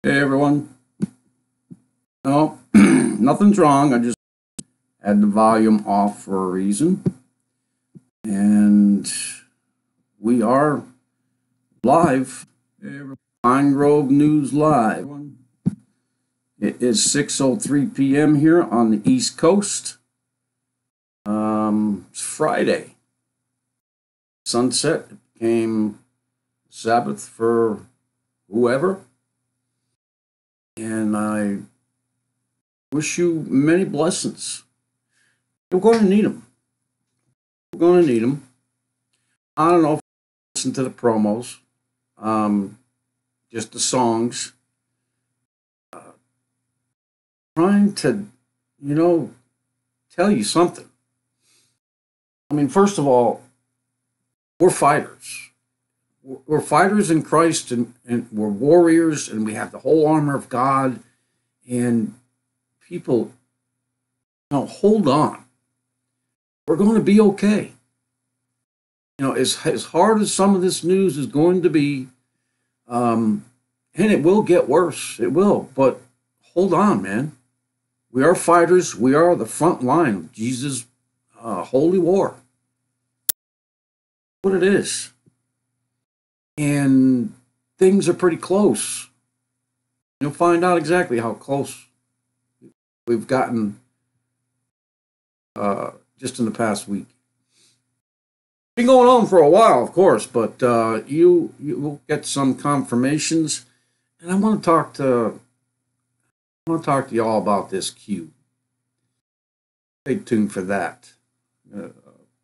Hey everyone. No, nothing's wrong. I just had the volume off for a reason. And we are live. Pine Grove News Live. It is 6:03 p.m. here on the East Coast. It's Friday. Sunset became Sabbath for whoever. And I wish you many blessings. We're going to need them. We're going to need them. I don't know if you listen to the promos, just the songs. Trying to, tell you something. I mean, first of all, we're fighters. We're fighters in Christ, and we're warriors, and we have the whole armor of God. And people, hold on. We're going to be okay. As hard as some of this news is going to be, and it will get worse. It will. But hold on, man. We are fighters. We are the front line of Jesus' holy war. What it is. And things are pretty close. You'll find out exactly how close we've gotten just in the past week. It's been going on for a while, of course, but you will get some confirmations, and I want to talk to y'all about this Q. Stay tuned for that.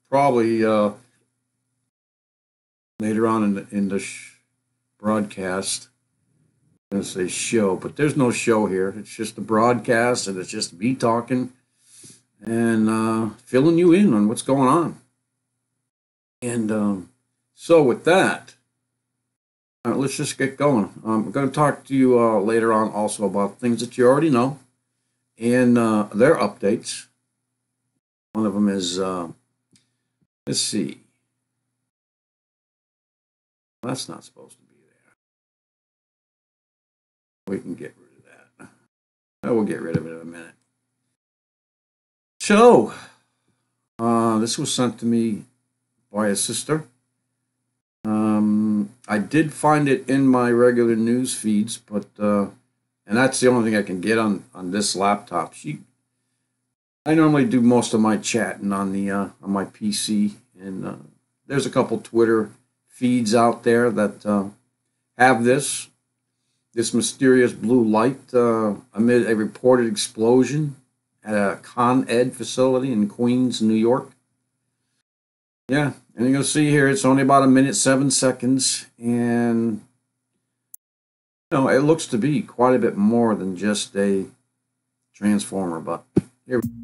Probably later on in the broadcast. I'm going to say show, but there's no show here. It's just a broadcast, and it's just me talking and filling you in on what's going on. And so with that, let's just get going. I'm going to talk to you later on also about things that you already know and their updates. One of them is, let's see. That's not supposed to be there. We can get rid of that. We'll get rid of it in a minute. So, this was sent to me by a sister. I did find it in my regular news feeds, but and that's the only thing I can get on this laptop. I normally do most of my chatting on my PC, and there's a couple Twitter feeds out there that have this mysterious blue light amid a reported explosion at a Con Ed facility in Queens, New York. Yeah, and you're going to see here it's only about 1:07 seconds, and it looks to be quite a bit more than just a transformer, but here we go.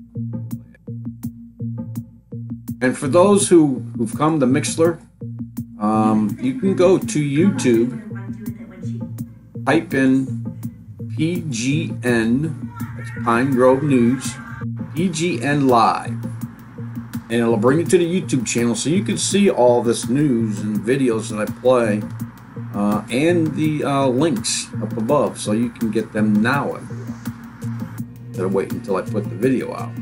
And for those who've come to Mixler, you can go to YouTube, type in PGN, that's Pine Grove News, PGN Live, and it'll bring you to the YouTube channel so you can see all this news and videos that I play, and the links up above so you can get them now if you want, instead of waiting until I put the video out.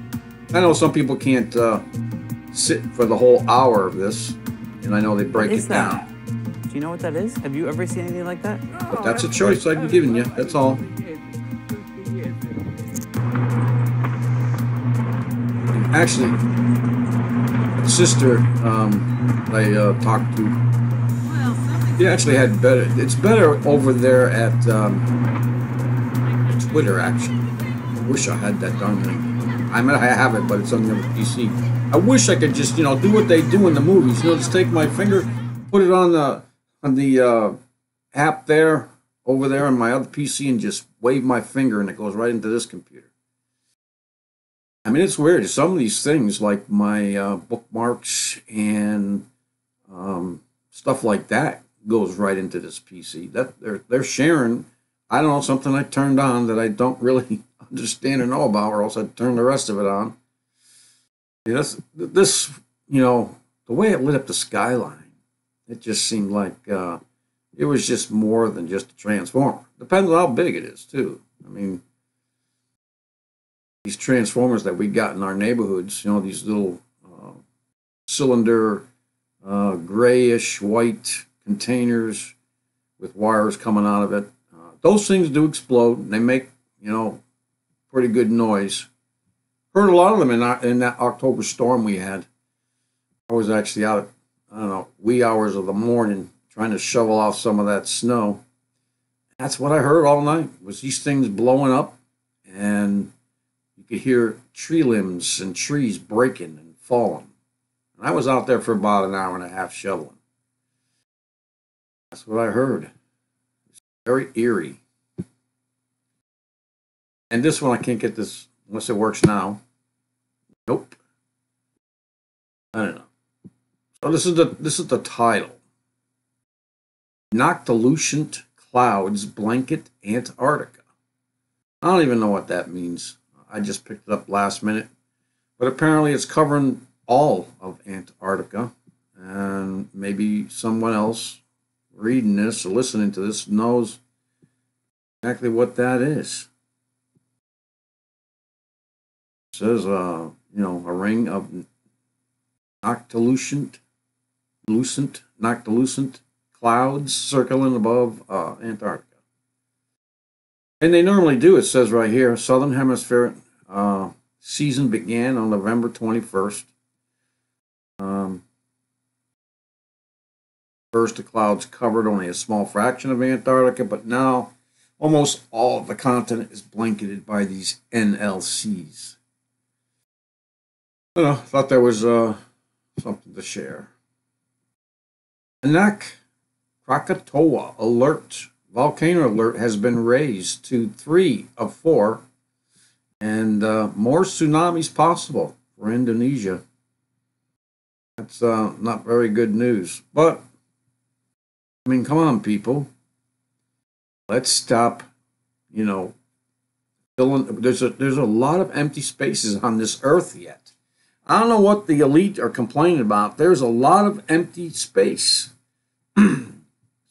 I know some people can't sit for the whole hour of this, and I know they break it down. Do you know what that is? Have you ever seen anything like that? But that's a choice I've given you, that's all. Actually, the sister I talked to, he actually had better, it's better over there at Twitter, actually. I wish I had that done. I mean, I have it, but it's on the other PC. I wish I could just, do what they do in the movies. Just take my finger, put it on the app there, over there on my other PC, and just wave my finger, and it goes right into this computer. I mean, it's weird. Some of these things, like my bookmarks and stuff like that, goes right into this PC. That they're sharing. I don't know, something I turned on that I don't really understand or know about, or else I'd turn the rest of it on. This, the way it lit up the skyline, it just seemed like it was just more than just a transformer. Depends on how big it is, too. I mean, these transformers that we got in our neighborhoods, you know, these little cylinder, grayish white containers with wires coming out of it. Those things do explode, and they make, you know, pretty good noise. Heard a lot of them in that October storm we had. I was actually out at, I don't know, wee hours of the morning trying to shovel off some of that snow. That's what I heard all night, was these things blowing up, and you could hear tree limbs and trees breaking and falling. And I was out there for about an hour and a half shoveling. That's what I heard. It's very eerie. And this one, I can't get this unless it works now. Nope. I don't know. So this is the title. Noctilucent clouds blanket Antarctica. I don't even know what that means. I just picked it up last minute. But apparently it's covering all of Antarctica. And maybe someone else reading this or listening to this knows exactly what that is. It says, you know, a ring of Noctilucent clouds circling above Antarctica. And they normally do, it says right here, Southern Hemisphere season began on November 21st. First, the clouds covered only a small fraction of Antarctica, but now almost all of the continent is blanketed by these NLCs. I thought that was something to share. Anak Krakatau alert. Volcano alert has been raised to 3 of 4, and more tsunamis possible for Indonesia. That's not very good news. But, I mean, come on, people. Let's stop, you know, filling. There's a lot of empty spaces on this earth yet. I don't know what the elite are complaining about. There's a lot of empty space.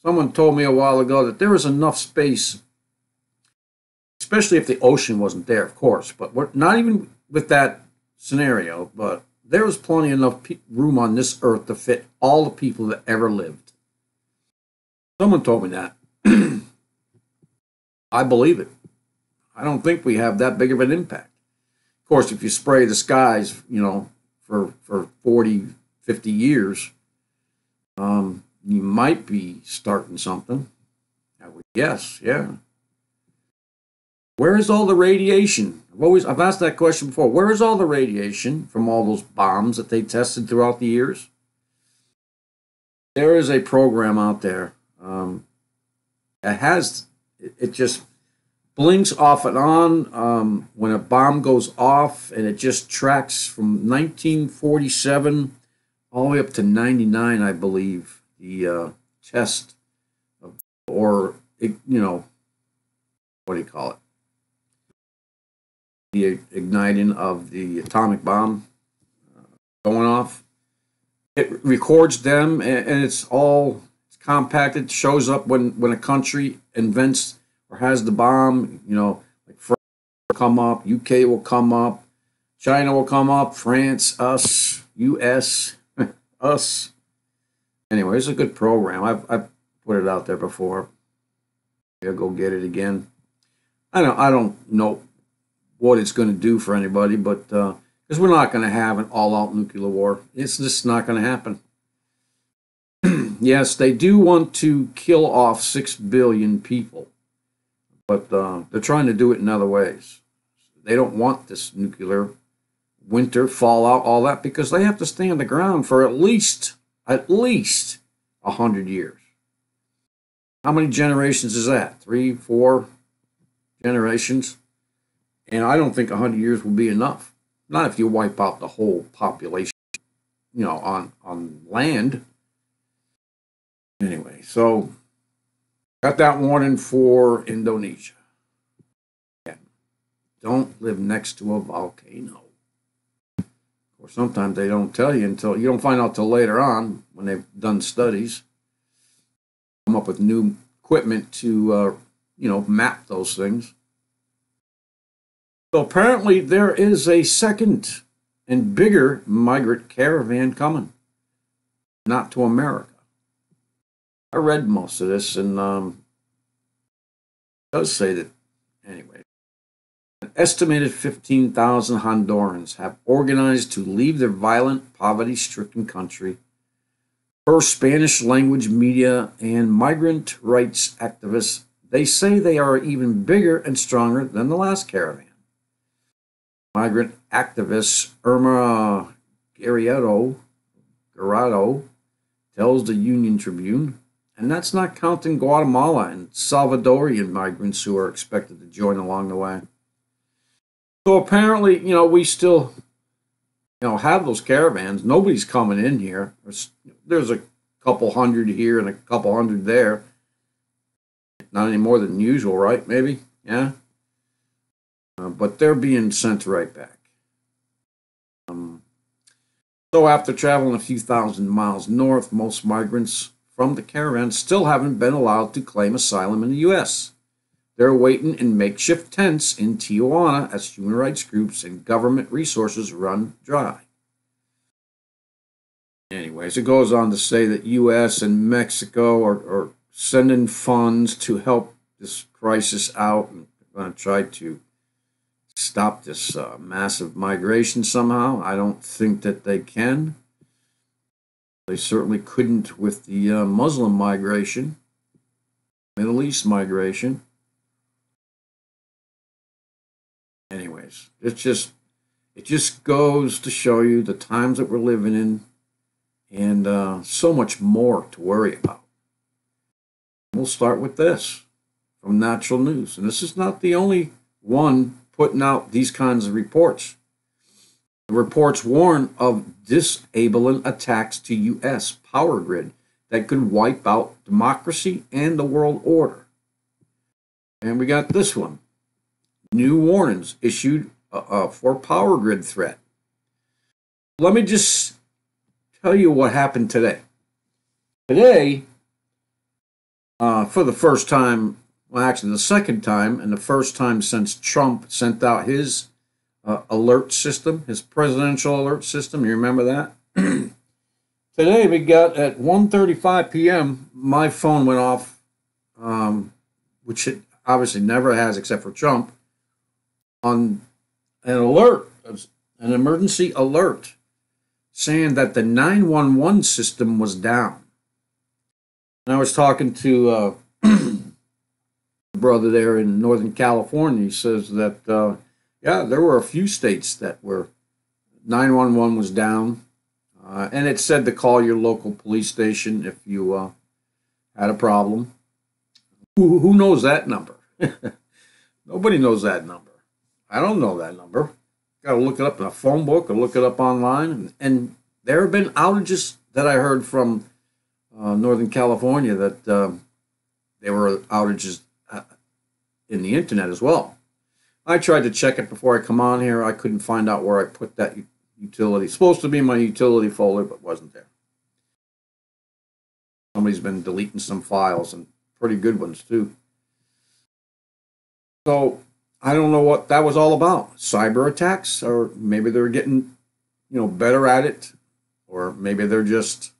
Someone told me a while ago that there was enough space, especially if the ocean wasn't there, of course. But we're not even with that scenario, but there was plenty enough room on this earth to fit all the people that ever lived. Someone told me that. I believe it. I don't think we have that big of an impact. Of course, if you spray the skies, you know, for 40, 50 years, you might be starting something. I would guess, yeah. Where is all the radiation? I've asked that question before. Where is all the radiation from all those bombs that they tested throughout the years? There is a program out there that has, it just blinks off and on when a bomb goes off, and it just tracks from 1947 all the way up to 99, I believe, the test of, or, you know, what do you call it? The igniting of the atomic bomb going off. It records them, and it's compacted, shows up when a country invents or has the bomb, you know, like France will come up, UK will come up, China will come up, France, us, US, us. Anyway, it's a good program. I've put it out there before. I'll go get it again. I don't know what it's going to do for anybody, but because we're not going to have an all-out nuclear war. It's just not going to happen. Yes, they do want to kill off 6 billion people, but they're trying to do it in other ways. They don't want this nuclear winter, fallout, all that, because they have to stay on the ground for at least 100 years. How many generations is that? 3, 4 generations? And I don't think 100 years will be enough. Not if you wipe out the whole population, you know, on land. Anyway, so got that warning for Indonesia. Yeah. Don't live next to a volcano. Or sometimes they don't tell you until you don't find out till later on when they've done studies. Come up with new equipment to, map those things. So apparently there is a second and bigger migrant caravan coming, not to America. I read most of this, and it does say that, anyway, an estimated 15,000 Hondurans have organized to leave their violent, poverty-stricken country. Per Spanish language media and migrant rights activists, they say they are even bigger and stronger than the last caravan. Migrant activist Irma Guerrero tells the Union Tribune, and that's not counting Guatemala and Salvadorian migrants who are expected to join along the way. So apparently, we still, have those caravans. Nobody's coming in here. There's a couple hundred here and a couple hundred there. Not any more than usual, right? Maybe, yeah. But they're being sent right back. So after traveling a few thousand miles north, most migrants from the caravan still haven't been allowed to claim asylum in the U.S. They're waiting in makeshift tents in Tijuana as human rights groups and government resources run dry. Anyways, it goes on to say that U.S. and Mexico are sending funds to help this crisis out and going to try to stop this massive migration somehow. I don't think that they can. They certainly couldn't with the Muslim migration, Middle East migration. Anyways, it just goes to show you the times that we're living in, and so much more to worry about. We'll start with this from Natural News, and this is not the only one putting out these kinds of reports. The reports warn of disabling attacks to U.S. power grid that could wipe out democracy and the world order. And we got this one. New warnings issued for power grid threat. Let me just tell you what happened today. Today, for the first time, well, actually the second time, and the first time since Trump sent out his alert system, his presidential alert system. You remember that? Today we got at 1:35 p.m. my phone went off, which it obviously never has except for Trump, on an alert, an emergency alert, saying that the 911 system was down. And I was talking to a brother there in Northern California. He says that yeah, there were a few states that were 911 was down, and it said to call your local police station if you had a problem. Who knows that number? Nobody knows that number. I don't know that number. Got to look it up in a phone book or look it up online. And there have been outages that I heard from Northern California that there were outages in the internet as well. I tried to check it before I come on here. I couldn't find out where I put that utility. It's supposed to be in my utility folder, but wasn't there. Somebody's been deleting some files, and pretty good ones too. So I don't know what that was all about. Cyber attacks, or maybe they're getting, better at it, or maybe they're just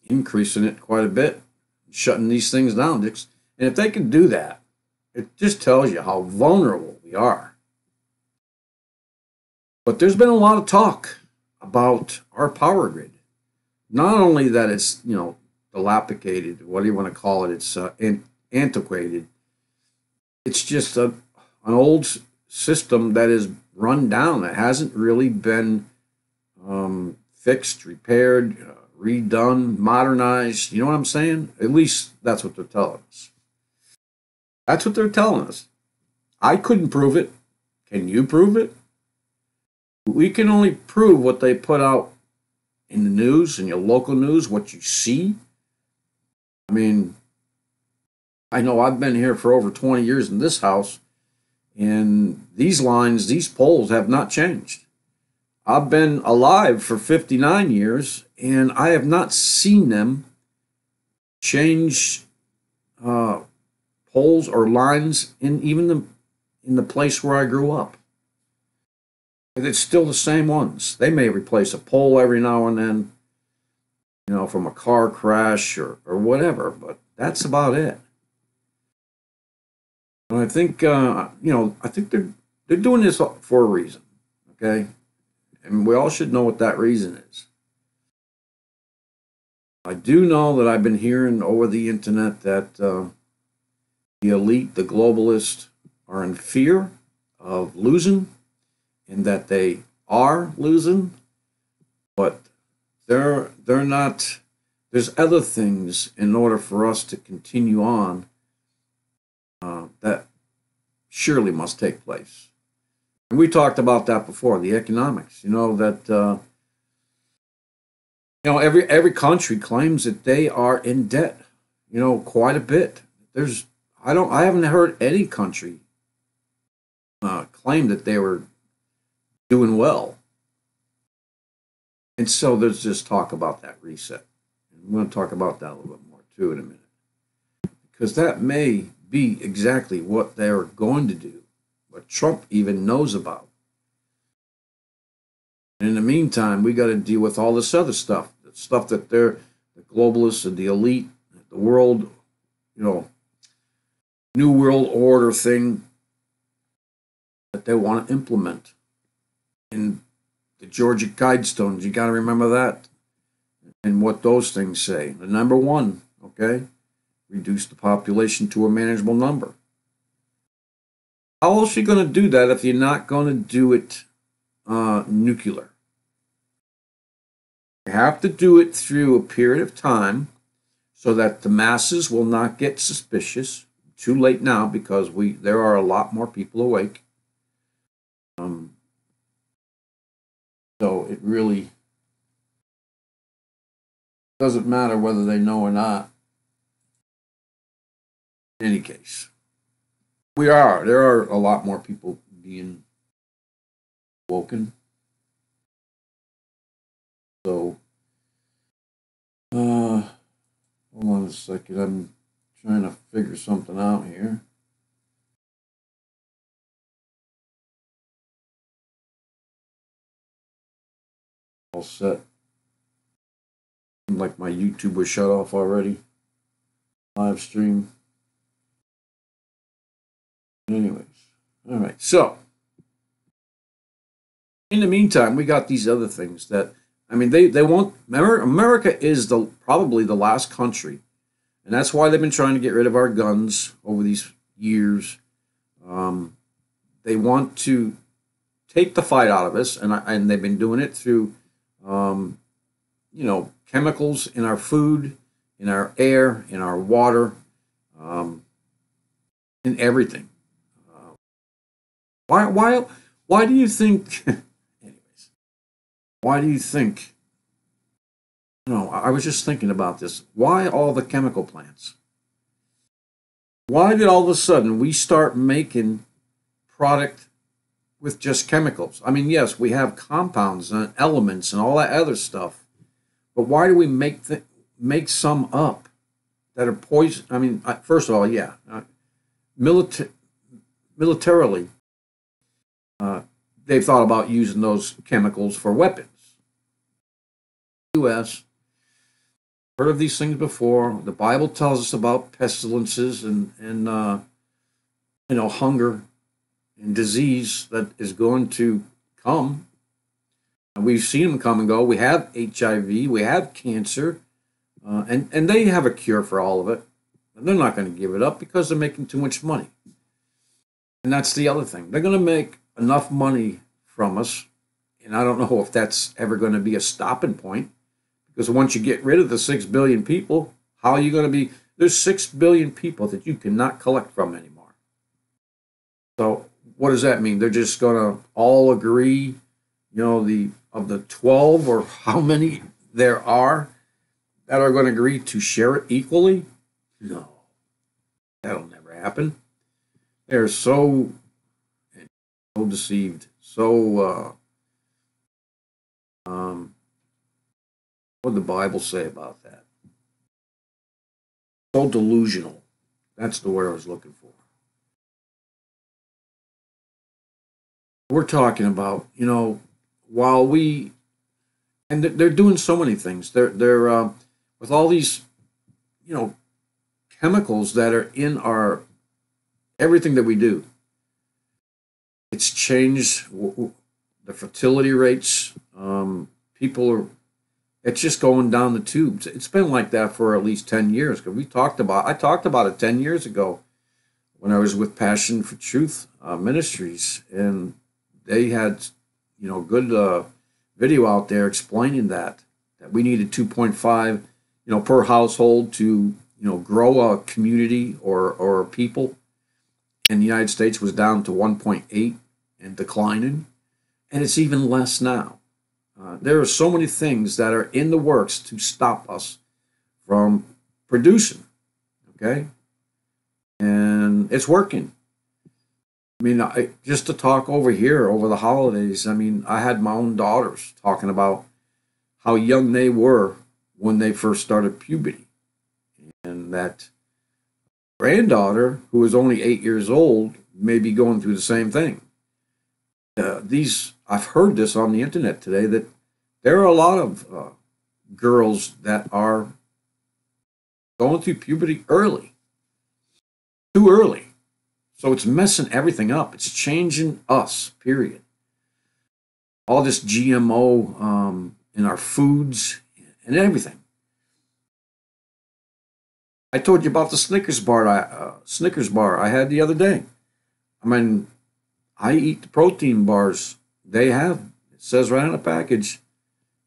increasing it quite a bit, shutting these things down. And if they can do that, it just tells you how vulnerable we are. But there's been a lot of talk about our power grid. Not only that it's, dilapidated, what do you want to call it? It's antiquated. It's just an old system that is run down. That hasn't really been fixed, repaired, redone, modernized. You know what I'm saying? At least that's what they're telling us. That's what they're telling us. I couldn't prove it. Can you prove it? We can only prove what they put out in the news, in your local news, what you see. I mean, I know I've been here for over 20 years in this house, and these lines, these poles have not changed. I've been alive for 59 years, and I have not seen them change poles or lines in even in the place where I grew up. It's still the same ones. They may replace a pole every now and then, from a car crash or whatever, but that's about it. And I think, I think they're doing this for a reason, okay? And we all should know what that reason is. I do know that I've been hearing over the internet that the elite, the globalists, are in fear of losing, and that they are losing, but they're not. There's other things in order for us to continue on that surely must take place. And we talked about that before, the economics. Every country claims that they are in debt. Quite a bit. I haven't heard any country claim that they were doing well. And so there's just talk about that reset. And we're going to talk about that a little bit more too in a minute. Because that may be exactly what they're going to do, what Trump even knows about. And in the meantime, we got to deal with all this other stuff, the stuff that the globalists and the elite, the world, new world order thing that they want to implement. And the Georgia Guidestones, you got to remember that and what those things say. The number one, okay, reduce the population to a manageable number. How else are you going to do that if you're not going to do it nuclear? You have to do it through a period of time so that the masses will not get suspicious. Too late now because there are a lot more people awake. So it really doesn't matter whether they know or not. In any case, there are a lot more people being woken. So, hold on a second. I'm trying to figure something out here. All set. Like my YouTube was shut off already. Live stream. Anyways, all right. So, in the meantime, we got these other things that, they won't. America is probably the last country, and that's why they've been trying to get rid of our guns over these years. They want to take the fight out of us, and they've been doing it through, chemicals in our food, in our air, in our water, in everything. Why do you think? Anyways, why do you think? I was just thinking about this. Why all the chemical plants? Why did all of a sudden we start making product with just chemicals? Yes, we have compounds and elements and all that other stuff, but why do we make some up that are poison? First of all, yeah, militarily, they've thought about using those chemicals for weapons. U.S. heard of these things before. The Bible tells us about pestilences and hunger and disease that is going to come. And we've seen them come and go. We have HIV, we have cancer, and they have a cure for all of it. And they're not going to give it up because they're making too much money. And that's the other thing. They're going to make enough money from us, and I don't know if that's ever going to be a stopping point, because once you get rid of the 6 billion people, how are you going to be? There's 6 billion people that you cannot collect from anymore. So what does that mean? They're just going to all agree, of the 12 or how many there are that are going to agree to share it equally? No, that'll never happen. They're so deceived, so what did the Bible say about that? So delusional. That's the word I was looking for. We're talking about, while we, and they're doing so many things. They're with all these, chemicals that are in our everything that we do. It's changed the fertility rates. People are, it's just going down the tubes. It's been like that for at least 10 years. Because I talked about it 10 years ago when I was with Passion for Truth Ministries, and they had, good video out there explaining that we needed 2.5, per household to, grow a community or a people. In the United States was down to 1.8 and declining, and it's even less now. There are so many things that are in the works to stop us from producing, okay? And it's working. I mean, just to talk over here over the holidays, I mean, I had my own daughters talking about how young they were when they first started puberty. And that granddaughter, who is only 8 years old, may be going through the same thing. I've heard this on the internet today, that there are a lot of girls that are going through puberty early, too early. So it's messing everything up. It's changing us, period. All this GMO in our foods and everything. I told you about the Snickers bar I had the other day. I mean, I eat the protein bars they have. It says right on the package,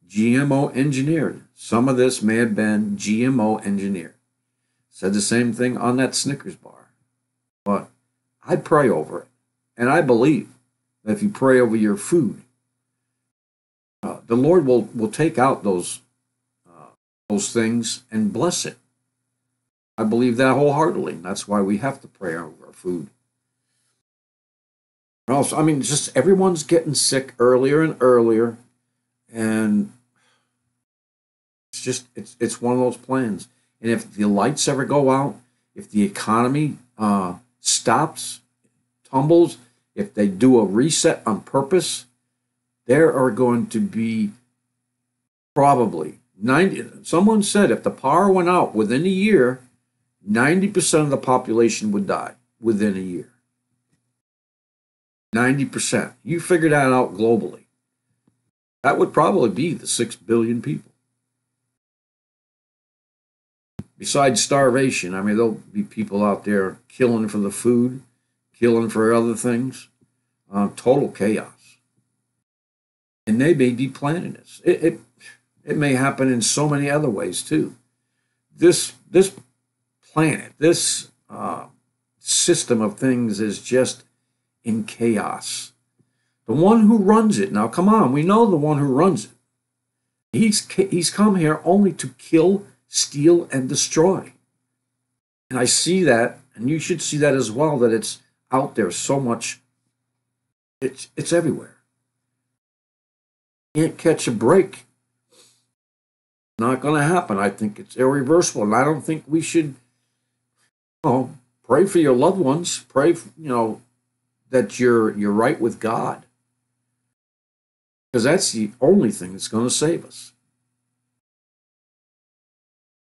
GMO engineered. Some of this may have been GMO engineered. Said the same thing on that Snickers bar. But I pray over it. And I believe that if you pray over your food, the Lord will take out those things and bless it. I believe that wholeheartedly. That's why we have to pray over our food. Also, I mean, just everyone's getting sick earlier and earlier, and it's one of those plans. And if the lights ever go out, if the economy stops, tumbles, if they do a reset on purpose, there are going to be probably 90. Someone said if the power went out within a year, 90% of the population would die within a year. 90%. You figure that out globally. That would probably be the 6 billion people. Besides starvation, I mean, there'll be people out there killing for the food, killing for other things. Total chaos. And they may be planning this. It may happen in so many other ways too. This planet, this system of things is just in chaos. The one who runs it, now come on, we know the one who runs it. He's come here only to kill, steal, and destroy. And I see that, and you should see that as well, that it's out there so much. It's everywhere. Can't catch a break. Not going to happen. I think it's irreversible, and I don't think we should pray for your loved ones. Pray, that you're right with God, because that's the only thing that's going to save us.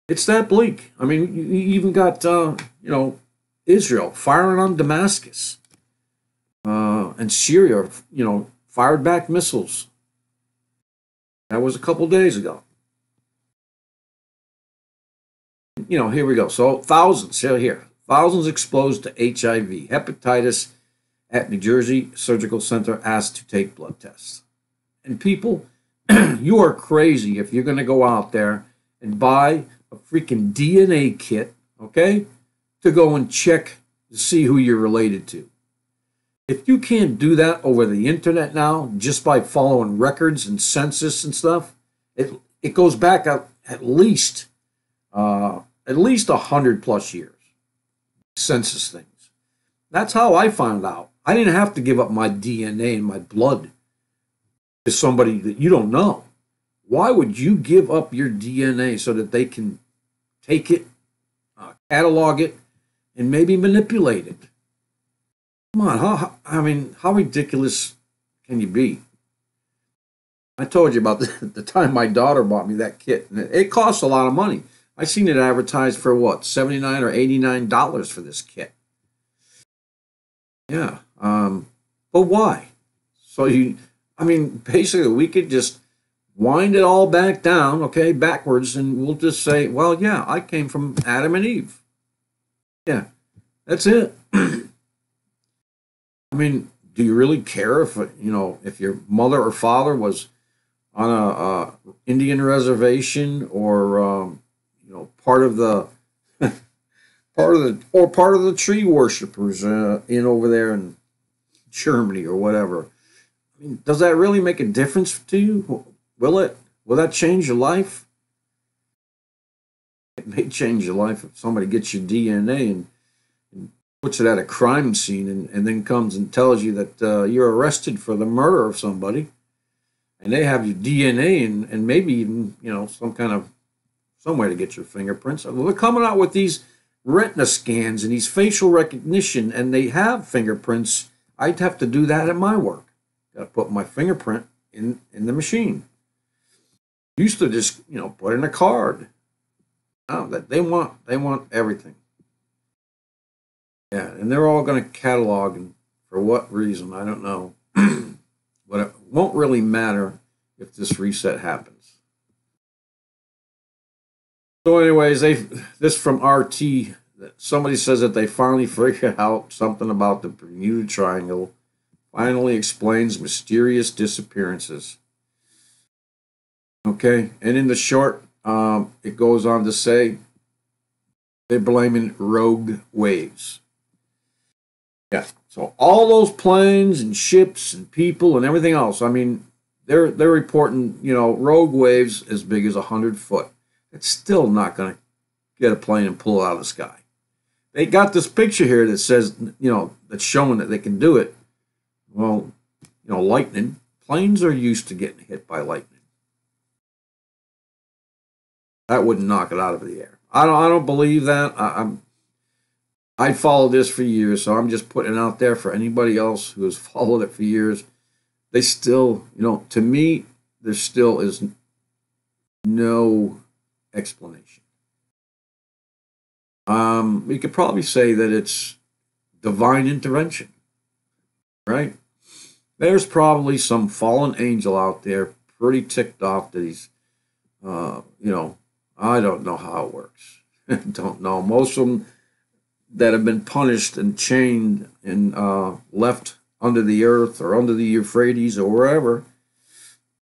It's that bleak. I mean, you even got Israel firing on Damascus, and Syria, fired back missiles. That was a couple days ago. Here we go. So thousands exposed to HIV, hepatitis at New Jersey Surgical Center asked to take blood tests. And people, you are crazy if you're going to go out there and buy a freaking DNA kit, okay, to go and check to see who you're related to. If you can't do that over the internet now, just by following records and census and stuff, it goes back at least 100 plus years. Census things. That's how I found out. I didn't have to give up my DNA and my blood to somebody that you don't know. Why would you give up your DNA so that they can take it, catalog it, and maybe manipulate it. Come on, how ridiculous can you be? I told you about the time my daughter bought me that kit, and it costs a lot of money. I seen it advertised for what, $79 or $89 for this kit. Yeah, but why? So basically, we could just wind it all back down, okay, backwards, and we'll just say, well, yeah, I came from Adam and Eve. Yeah, that's it. Do you really care if your mother or father was on a Indian reservation, or part of the part of the tree worshippers in over there in Germany or whatever? Does that really make a difference to you? Will it? Will that change your life? It may change your life if somebody gets your DNA and puts it at a crime scene, and then comes and tells you that you're arrested for the murder of somebody, and they have your DNA and maybe even some way to get your fingerprints. Well, they're coming out with these retina scans and these facial recognition, and they have fingerprints. I'd have to do that at my work. Got to put my fingerprint in the machine. Used to just put in a card. Now that they want everything. Yeah, and they're all going to catalog, and for what reason, I don't know. But it won't really matter if this reset happens. So anyways, this from RT, somebody says that they finally figured out something about the Bermuda Triangle, finally explains mysterious disappearances. Okay, and in the short, it goes on to say they're blaming rogue waves. Yeah, so all those planes and ships and people and everything else, they're reporting, rogue waves as big as 100 foot. It's still not going to get a plane and pull it out of the sky. They got this picture here that says, that's showing that they can do it. Well, lightning. Planes are used to getting hit by lightning. That wouldn't knock it out of the air. I don't believe that. I followed this for years, so I'm just putting it out there for anybody else who has followed it for years. They still, to me, there still is no explanation. We could probably say that it's divine intervention, right? There's probably some fallen angel out there pretty ticked off that he's, I don't know how it works. Don't know. Most of them that have been punished and chained and left under the earth or under the Euphrates or wherever,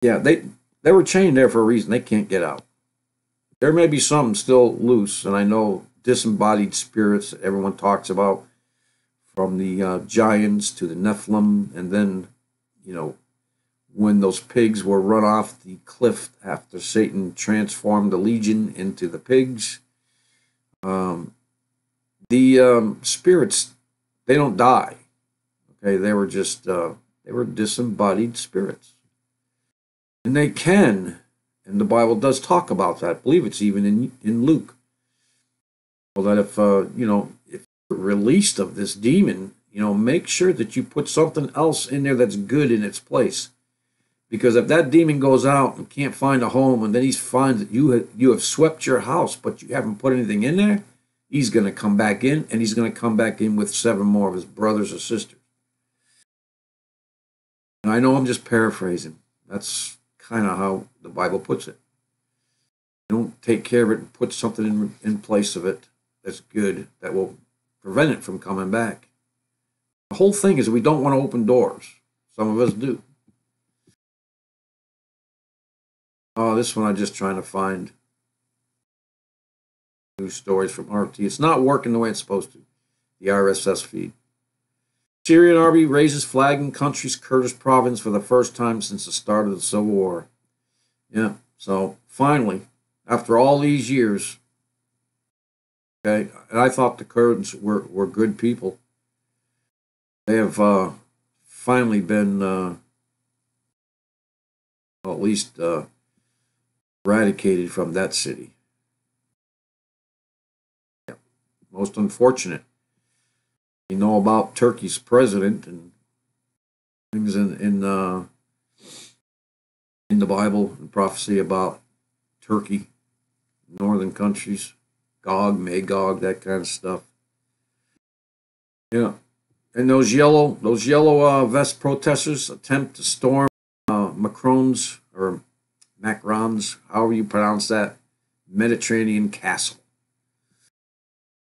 yeah, they were chained there for a reason. They can't get out. There may be some still loose, and I know disembodied spirits that everyone talks about, from the giants to the Nephilim, and then, when those pigs were run off the cliff after Satan transformed the legion into the pigs. The spirits, they don't die. Okay, they were just they were disembodied spirits, and they can, and the Bible does talk about that. I believe it's even in Luke. Well, that if if you're released of this demon, make sure that you put something else in there that's good in its place. Because if that demon goes out and can't find a home, and then he finds that you have swept your house, but you haven't put anything in there, he's going to come back in, and he's going to come back in with 7 more of his brothers or sisters. And I know I'm just paraphrasing. That's kind of how the Bible puts it. You don't take care of it and put something in place of it that's good, that will prevent it from coming back. The whole thing is we don't want to open doors. Some of us do. Oh, this one I'm just trying to find news stories from RT. It's not working the way it's supposed to. The RSS feed. Syrian army raises flag in country's Kurdish province for the first time since the start of the Civil War. Yeah, so finally, after all these years, okay, and I thought the Kurds were good people. They have finally been, well, at least eradicated from that city. Yeah. most unfortunate. You know about Turkey's president and things in the Bible and prophecy about Turkey, northern countries, Gog, Magog, that kind of stuff. Yeah, and those yellow vest protesters attempt to storm Macron's or Macron's, however you pronounce that, Mediterranean castle.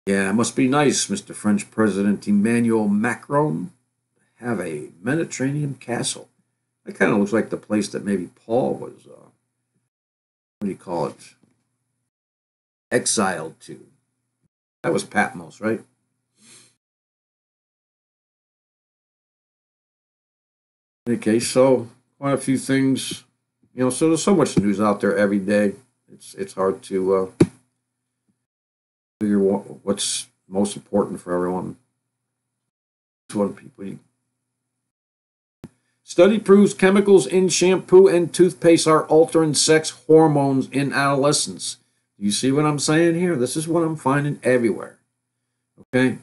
Yeah, it must be nice, Mr. French President Emmanuel Macron, to have a Mediterranean castle. That kind of looks like the place that maybe Paul was, what do you call it, exiled to. That was Patmos, right? Okay, so quite a few things, so there's so much news out there every day. It's hard to figure what's most important for everyone. Study proves chemicals in shampoo and toothpaste are altering sex hormones in adolescents. Do you see what I'm saying here? This is what I'm finding everywhere. Okay,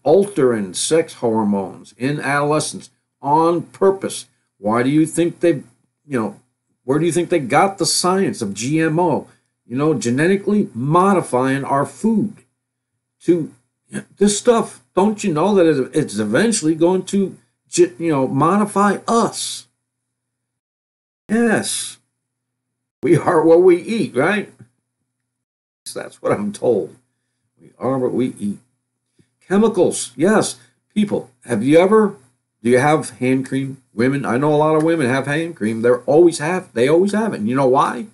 altering sex hormones in adolescents on purpose. Why do you think where do you think they got the science of GMO? Genetically modifying our food to this stuff. Don't you know that it's eventually going to, modify us? Yes. We are what we eat, right? That's what I'm told. We are what we eat. Chemicals. Yes. People, do you have hand cream? Women, I know a lot of women have hand cream. They always have it. And you know why?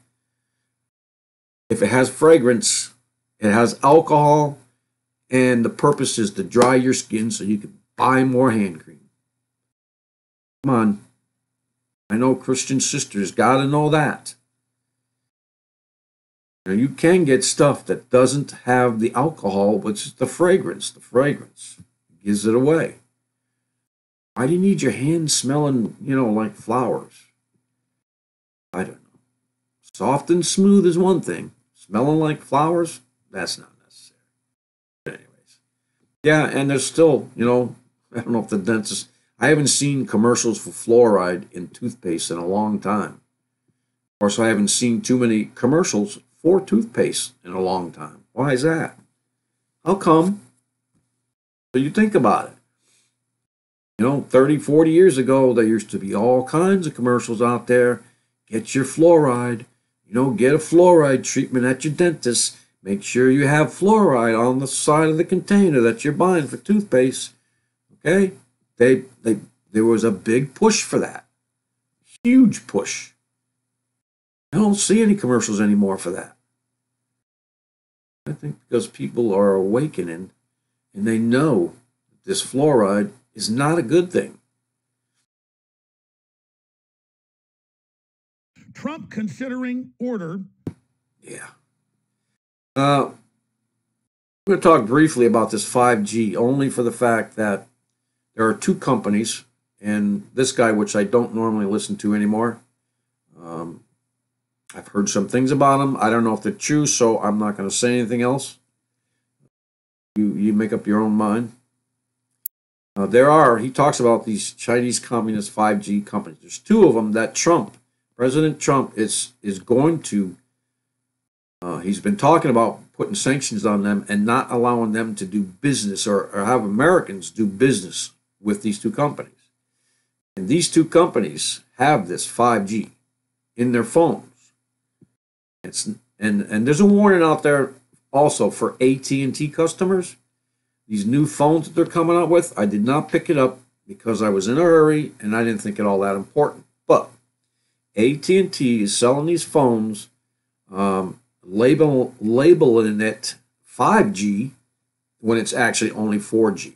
If it has fragrance, it has alcohol, and the purpose is to dry your skin so you can buy more hand cream. Come on. I know Christian sisters got to know that. You can get stuff that doesn't have the alcohol, but it's the fragrance. The fragrance gives it away. Why do you need your hands smelling, like flowers? I don't know. Soft and smooth is one thing. Smelling like flowers, that's not necessary. Anyways. Yeah, and there's still, I don't know if the dentist, I haven't seen commercials for fluoride in toothpaste in a long time. Of course, I haven't seen too many commercials for toothpaste in a long time. Why is that? How come? So you think about it. 30, 40 years ago, there used to be all kinds of commercials out there. Get your fluoride. Get a fluoride treatment at your dentist. Make sure you have fluoride on the side of the container that you're buying for toothpaste. Okay? There was a big push for that. Huge push. I don't see any commercials anymore for that. I think because people are awakening and they know that this fluoride is not a good thing. Trump considering order. Yeah. I'm going to talk briefly about this 5G, only for the fact that there are two companies, and this guy, which I don't normally listen to anymore, I've heard some things about him. I don't know if they're true, so I'm not going to say anything else. You make up your own mind. He talks about these Chinese communist 5G companies. There's two of them that President Trump is going to, he's been talking about putting sanctions on them and not allowing them to do business or have Americans do business with these two companies. And these two companies have this 5G in their phones. And there's a warning out there also for AT&T customers. These new phones that they're coming out with, I did not pick it up because I was in a hurry and I didn't think it all that important. But AT&T is selling these phones, labeling it 5G when it's actually only 4G.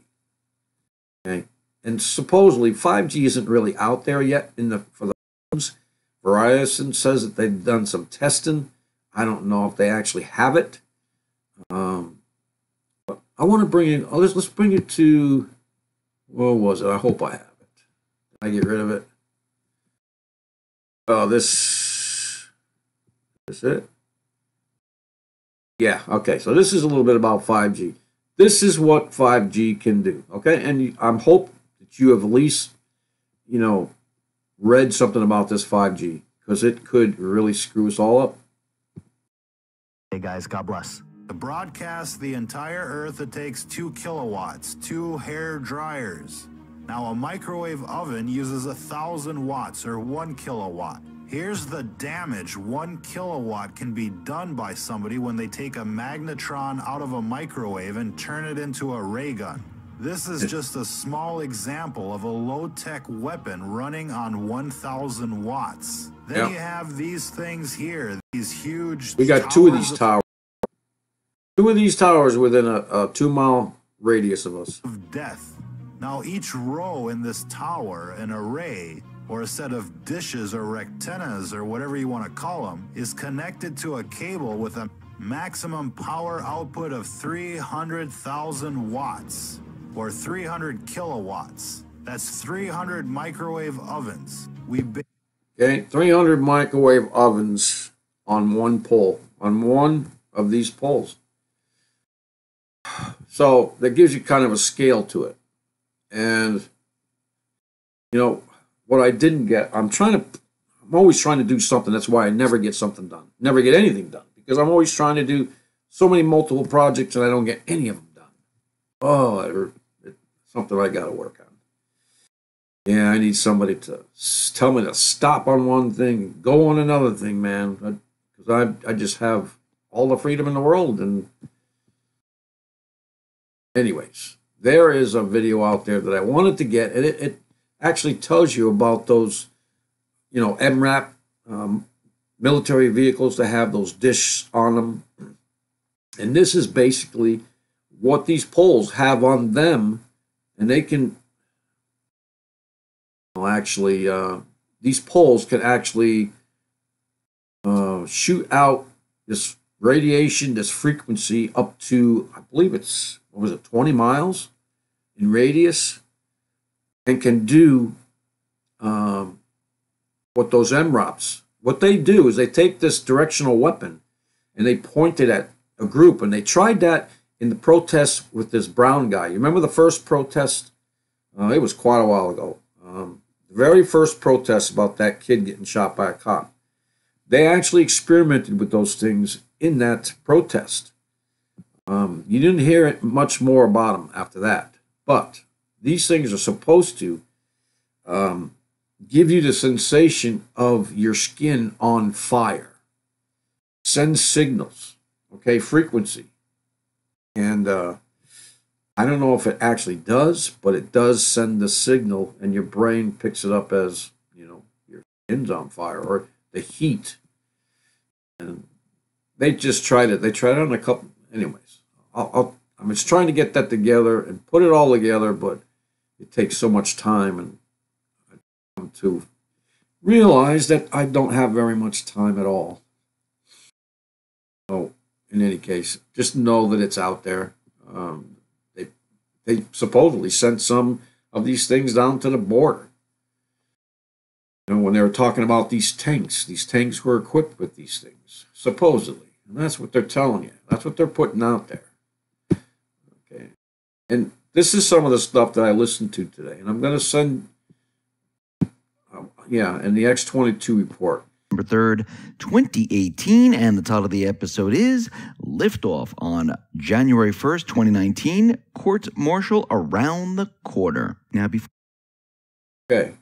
Okay, and supposedly 5G isn't really out there yet for the phones. Verizon says that they've done some testing. I don't know if they actually have it. But I want to bring in. Let's bring it to. Where was it? I hope I have it. Did I get rid of it? Oh, this it? Yeah, okay. So this is a little bit about 5G. this is what 5G can do, okay? And I'm hope that you have at least, read something about this 5G, because it could really screw us all up. Hey guys, God bless. To broadcast the entire Earth, it takes 2 kilowatts, 2 hair dryers. Now, a microwave oven uses 1,000 watts, or 1 kilowatt. Here's the damage 1 kilowatt can be done by somebody when they take a magnetron out of a microwave and turn it into a ray gun. This is just a small example of a low-tech weapon running on 1,000 watts. Then you have these things here, these huge... We got 2 of these towers. 2 of these towers within a 2-mile radius of us. Of death. Now, each row in this tower, an array, or a set of dishes or rectennas or whatever you want to call them, is connected to a cable with a maximum power output of 300,000 watts, or 300 kilowatts. That's 300 microwave ovens. Okay, 300 microwave ovens on one pole, on one of these poles. So that gives you kind of a scale to it. And, what I didn't get, I'm always trying to do something. That's why I never get something done. Never get anything done. Because I'm always trying to do so many multiple projects and I don't get any of them done. Oh, it's something I got to work on. Yeah, I need somebody to tell me to stop on one thing, go on another thing, man. Because I just have all the freedom in the world. And anyways, there is a video out there that I wanted to get, and it actually tells you about those, MRAP military vehicles that have those dishes on them. And this is basically what these poles have on them, and they can these poles can actually shoot out this radiation, this frequency up to, I believe it's, 20 miles in radius, and can do what those MRAPs, what they do is they take this directional weapon and they point it at a group, and they tried that in the protests with this brown guy. You remember the first protest? It was quite a while ago. The very first protest about that kid getting shot by a cop. They actually experimented with those things in that protest. You didn't hear it much more about them after that. But these things are supposed to give you the sensation of your skin on fire. Send signals, okay, frequency. And I don't know if it actually does, but it does send the signal, and your brain picks it up as, your skin's on fire, or the heat. And they just tried it. They tried it on a couple, anyways. I'm just trying to get that together and put it all together, but it takes so much time, and I come to realize that I don't have very much time at all. So, in any case, just know that it's out there. They supposedly sent some of these things down to the border. When they were talking about these tanks were equipped with these things, supposedly. And that's what they're telling you. That's what they're putting out there. Okay. And this is some of the stuff that I listened to today. And I'm going to send, in the X-22 report. November 3rd, 2018, and the title of the episode is Liftoff on January 1st, 2019, Court-Martial Around the Corner. Now, Okay.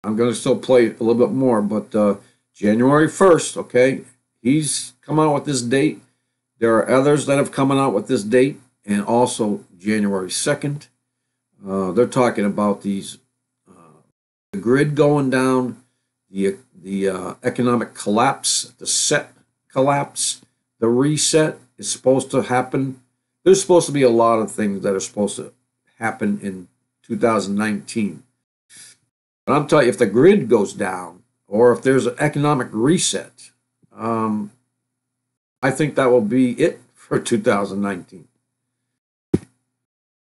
I'm going to still play a little bit more, but January 1st, okay, he's come out with this date. There are others that have come out with this date, and also January 2nd. They're talking about these, the grid going down, the economic collapse, the set collapse, the reset is supposed to happen. There's supposed to be a lot of things that are supposed to happen in 2019. But I'm telling you, if the grid goes down, or if there's an economic reset, I think that will be it for 2019.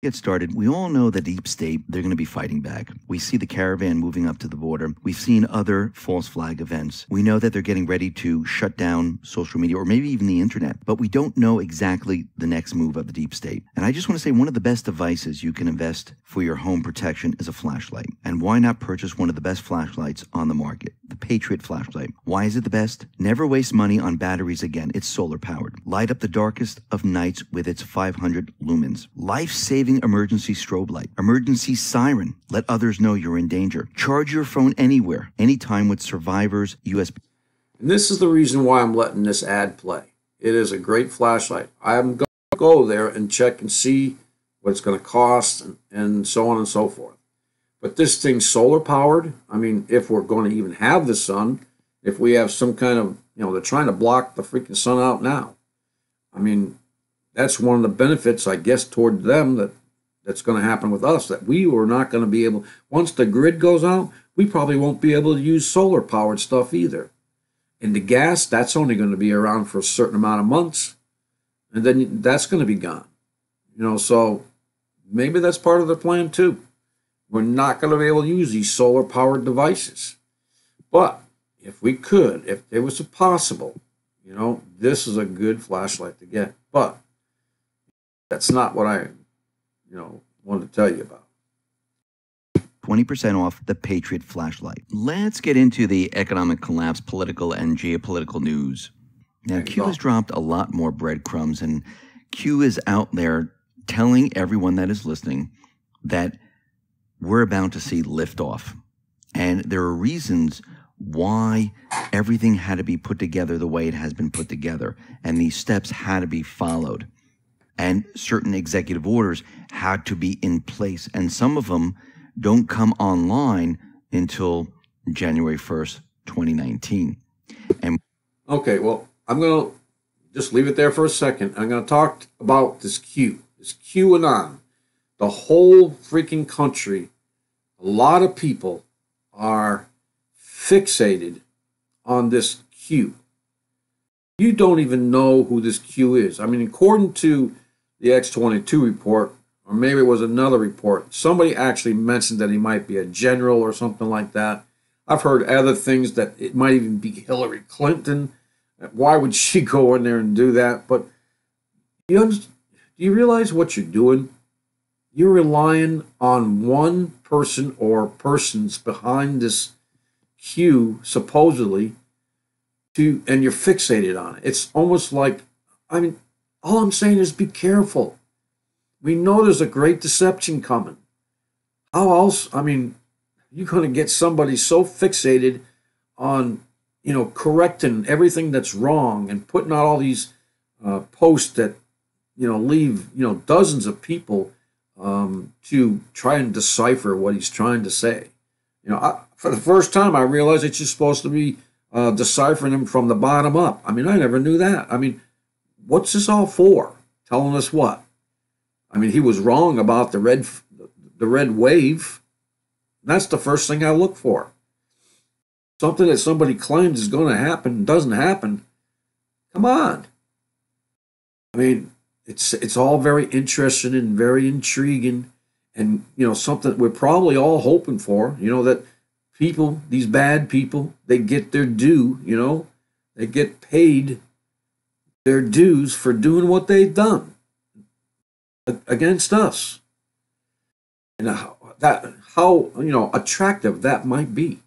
Get started, we all know the deep state, they're going to be fighting back. We see the caravan moving up to the border. We've seen other false flag events. We know that they're getting ready to shut down social media or maybe even the internet, but we don't know exactly the next move of the deep state. And I just want to say one of the best devices you can invest for your home protection is a flashlight. And why not purchase one of the best flashlights on the market? The Patriot flashlight. Why is it the best? Never waste money on batteries again. It's solar powered. Light up the darkest of nights with its 500 lumens. Life-saving emergency strobe light. Emergency siren. Let others know you're in danger. Charge your phone anywhere, anytime with Survivor's USB. And this is the reason why I'm letting this ad play. It is a great flashlight. I'm going to go there and check and see what it's going to cost and so on and so forth. But this thing's solar powered. I mean, if we're going to even have the sun, if we have some kind of, they're trying to block the freaking sun out now. I mean, that's one of the benefits, I guess, toward them that's going to happen with us, that we are not going to be able, once the grid goes out, we probably won't be able to use solar powered stuff either. And the gas, that's only going to be around for a certain amount of months, and then that's going to be gone. So maybe that's part of the plan too. We're not going to be able to use these solar powered devices. But if we could, if it was possible, this is a good flashlight to get. But that's not what I, wanted to tell you about. 20% off the Patriot flashlight. Let's get into the economic collapse, political and geopolitical news. Now, Q has dropped a lot more breadcrumbs, and Q is out there telling everyone that is listening that we're about to see liftoff. And there are reasons why everything had to be put together the way it has been put together. And these steps had to be followed. And certain executive orders had to be in place. And some of them don't come online until January 1st, 2019. Okay, well, I'm going to just leave it there for a second. I'm going to talk about this QAnon. The whole freaking country, a lot of people are fixated on this Q. You don't even know who this Q is. I mean, according to the X-22 report, or maybe it was another report, somebody actually mentioned that he might be a general or something like that. I've heard other things that it might even be Hillary Clinton. Why would she go in there and do that? But do you realize what you're doing? You're relying on one person or persons behind this Q, supposedly, and you're fixated on it. It's almost like, all I'm saying is be careful. We know there's a great deception coming. How else, you're going to get somebody so fixated on, correcting everything that's wrong and putting out all these posts that, leave, dozens of people to try and decipher what he's trying to say. For the first time, I realized that you're supposed to be deciphering them from the bottom up. I never knew that. What's this all for? Telling us what? He was wrong about the red wave. That's the first thing I look for. Something that somebody claims is going to happen and doesn't happen. Come on. It's all very interesting and very intriguing, and something we're probably all hoping for. That people, these bad people, they get their due. They get paid their dues for doing what they've done against us, and how attractive that might be.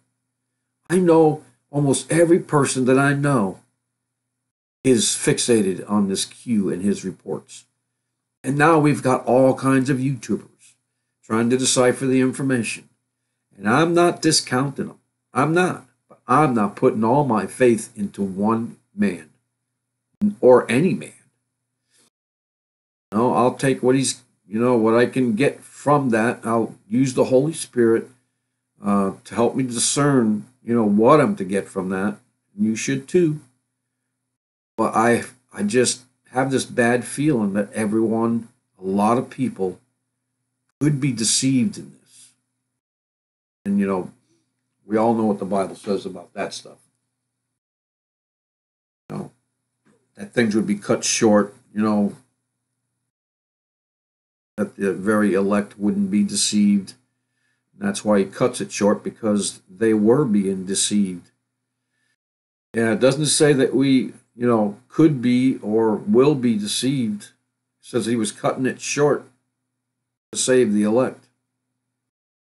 I know almost every person that I know is fixated on this Q and his reports. And now we've got all kinds of YouTubers trying to decipher the information. And I'm not discounting them. I'm not. But I'm not putting all my faith into one man or any man. No, I'll take what what I can get from that. I'll use the Holy Spirit to help me discern, what I'm to get from that. And you should too. But I just have this bad feeling that a lot of people could be deceived in this. And, we all know what the Bible says about that stuff. That things would be cut short, that the very elect wouldn't be deceived. That's why he cuts it short, because they were being deceived. And it doesn't say that we, could be or will be deceived. It says he was cutting it short to save the elect.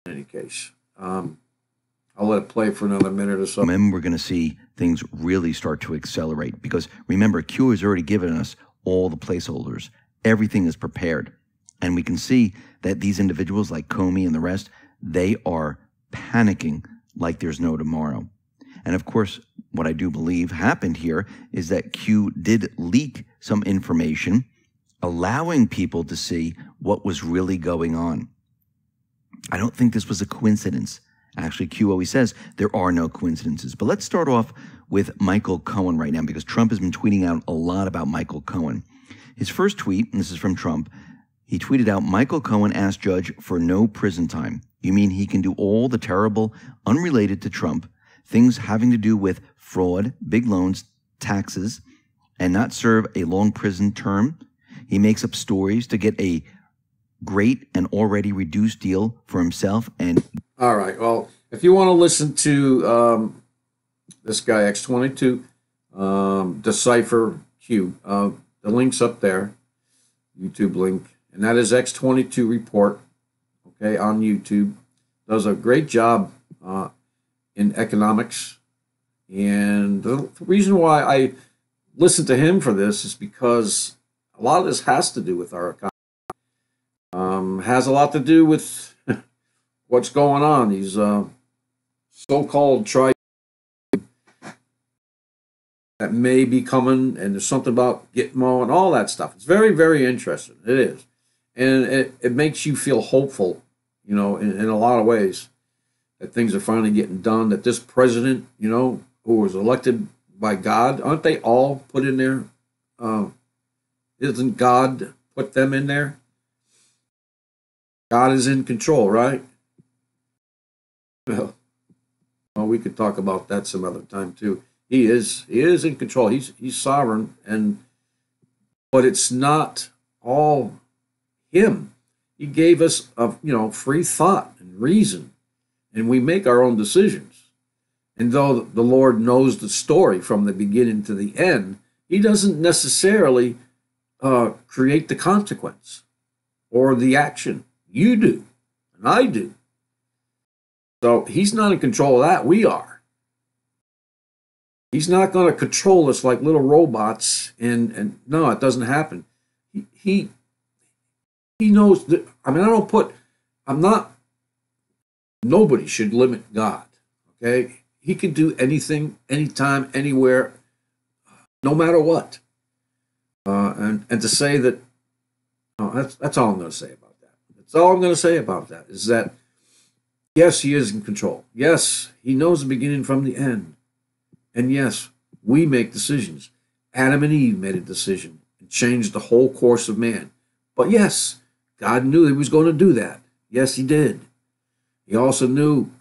In any case, I'll let it play for another minute or so. And then we're going to see things really start to accelerate, because remember, Q has already given us all the placeholders. Everything is prepared. And we can see that these individuals like Comey and the rest, they are panicking like there's no tomorrow. And of course, what I do believe happened here is that Q did leak some information, allowing people to see what was really going on. I don't think this was a coincidence. Actually, Q always says there are no coincidences. But let's start off with Michael Cohen right now, because Trump has been tweeting out a lot about Michael Cohen. His first tweet, and this is from Trump, he tweeted out, Michael Cohen asked judge for no prison time. You mean he can do all the terrible, unrelated to Trump, things having to do with fraud, big loans, taxes, and not serve a long prison term? He makes up stories to get a great and already reduced deal for himself. And all right, well, if you want to listen to this guy X22 decipher Q, the link's up there, YouTube link, and that is X22 report, okay, on YouTube. Does a great job in economics, and the reason why I listen to him for this is because a lot of this has to do with our economy. Has a lot to do with what's going on. These so-called tribes that may be coming, and there's something about Gitmo and all that stuff. It's very, very interesting. It is. And it makes you feel hopeful, in a lot of ways, that things are finally getting done, that this president, who was elected by God, aren't they all put in there? Isn't God put them in there? God is in control, right? Well, we could talk about that some other time too. He is in control. He's sovereign, but it's not all him. He gave us free thought and reason, and we make our own decisions. And though the Lord knows the story from the beginning to the end, he doesn't necessarily create the consequence or the action. You do, and I do. So he's not in control of that. We are. He's not going to control us like little robots. And no, it doesn't happen. He knows that. Nobody should limit God. Okay, he can do anything, anytime, anywhere, no matter what. And to say that, that's all I'm going to say about that. That's all I'm going to say about that, is that, yes, he is in control. Yes, he knows the beginning from the end. And yes, we make decisions. Adam and Eve made a decision and changed the whole course of man. But yes, God knew he was going to do that. Yes, he did. He also knew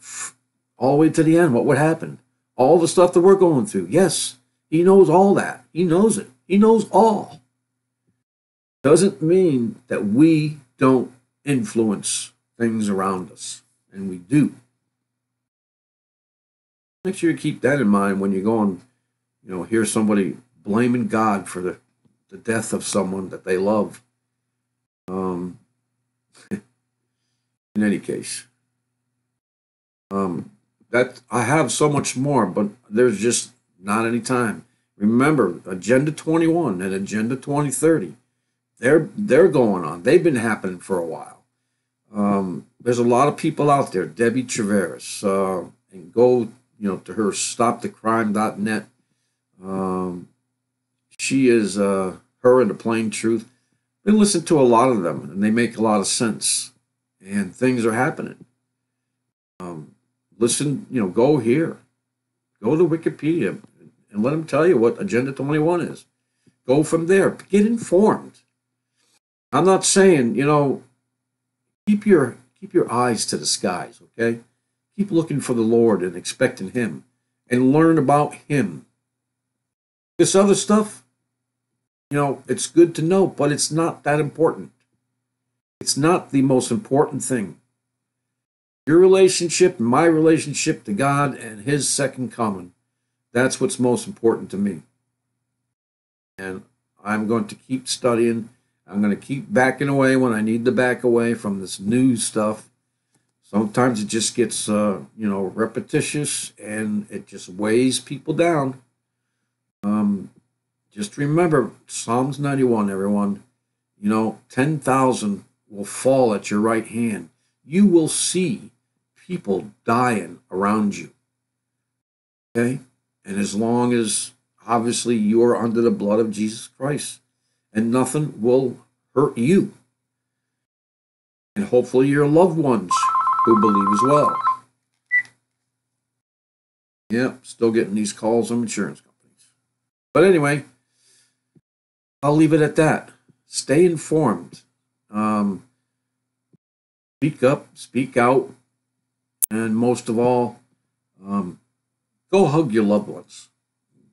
all the way to the end what would happen. All the stuff that we're going through. Yes, he knows all that. He knows it. He knows all. Doesn't mean that we don't influence things around us. And we do. Make sure you keep that in mind when you go and, hear somebody blaming God for the death of someone that they love. In any case, that I have so much more, but there's just not any time. Remember, Agenda 21 and Agenda 2030, they're going on. They've been happening for a while. There's a lot of people out there, Debbie Traveris, and go, to her stopthecrime.net. She is, her and the Plain Truth. Been listening to a lot of them, and they make a lot of sense, and things are happening. Listen, go here. Go to Wikipedia and let them tell you what Agenda 21 is. Go from there. Get informed. I'm not saying, keep your eyes to the skies, okay? Keep looking for the Lord and expecting him and learn about him. This other stuff, it's good to know, but it's not that important. It's not the most important thing. Your relationship, my relationship to God and his second coming, that's what's most important to me. And I'm going to keep studying. I'm going to keep backing away when I need to back away from this news stuff. Sometimes it just gets, repetitious, and it just weighs people down. Just remember Psalms 91, everyone. 10,000 will fall at your right hand. You will see people dying around you. Okay? And as long as, obviously, you are under the blood of Jesus Christ, and nothing will hurt you. And hopefully your loved ones who believe as well. Yep, still getting these calls from insurance companies. But anyway, I'll leave it at that. Stay informed. Speak up, speak out, and most of all, go hug your loved ones.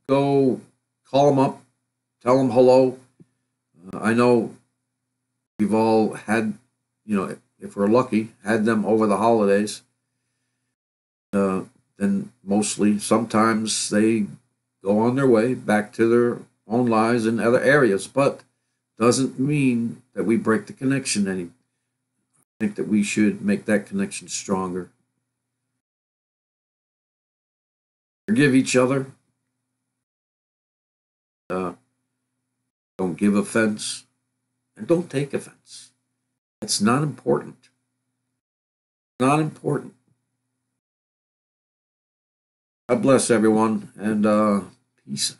Go call them up, tell them hello. I know we've all had, if we're lucky, had them over the holidays. Then mostly, sometimes they go on their way back to their own lives in other areas, but doesn't mean that we break the connection any. I think that we should make that connection stronger. Forgive each other. Don't give offense, and don't take offense. It's not important. Not important. God bless everyone, and peace